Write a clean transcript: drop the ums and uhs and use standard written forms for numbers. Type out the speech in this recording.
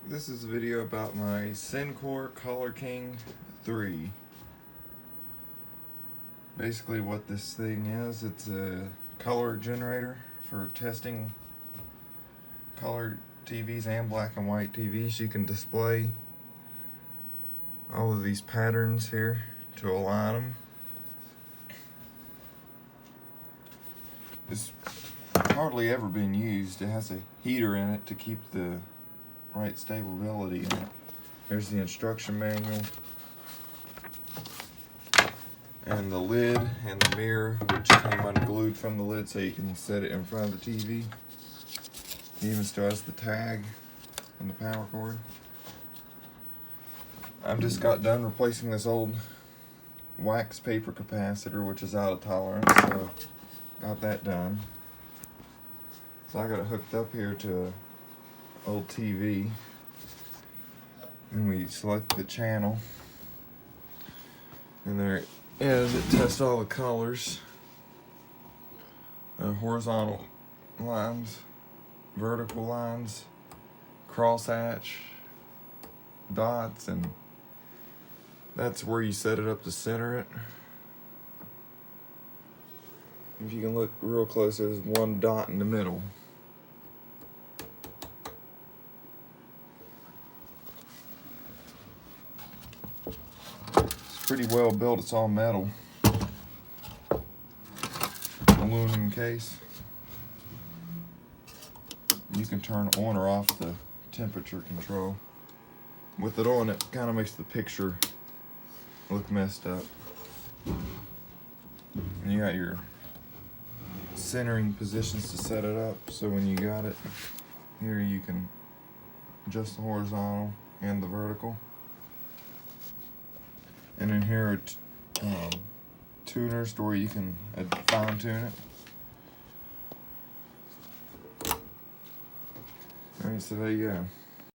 This is a video about my Sencore Color King 3. Basically what this thing is, it's a color generator for testing color TVs and black and white TVs. You can display all of these patterns here to align them. It's hardly ever been used. It has a heater in it to keep the right stability in it. Here's the instruction manual and the lid and the mirror, which came unglued from the lid so you can set it in front of the TV. It even still has the tag and the power cord. I've just got done replacing this old wax paper capacitor, which is out of tolerance, so got that done. So I got it hooked up here to an old TV, and we select the channel, and there it is. It tests all the colors, horizontal lines, vertical lines, crosshatch, dots, and that's where you set it up to center it. If you can look real close, there's one dot in the middle. It's pretty well built. It's all metal, aluminum case. You can turn on or off the temperature control. With it on, it kind of makes the picture look messed up. And you got your centering positions to set it up, so when you got it here, you can adjust the horizontal and the vertical. And in here are tuners where you can fine tune it. Alright, so there you go.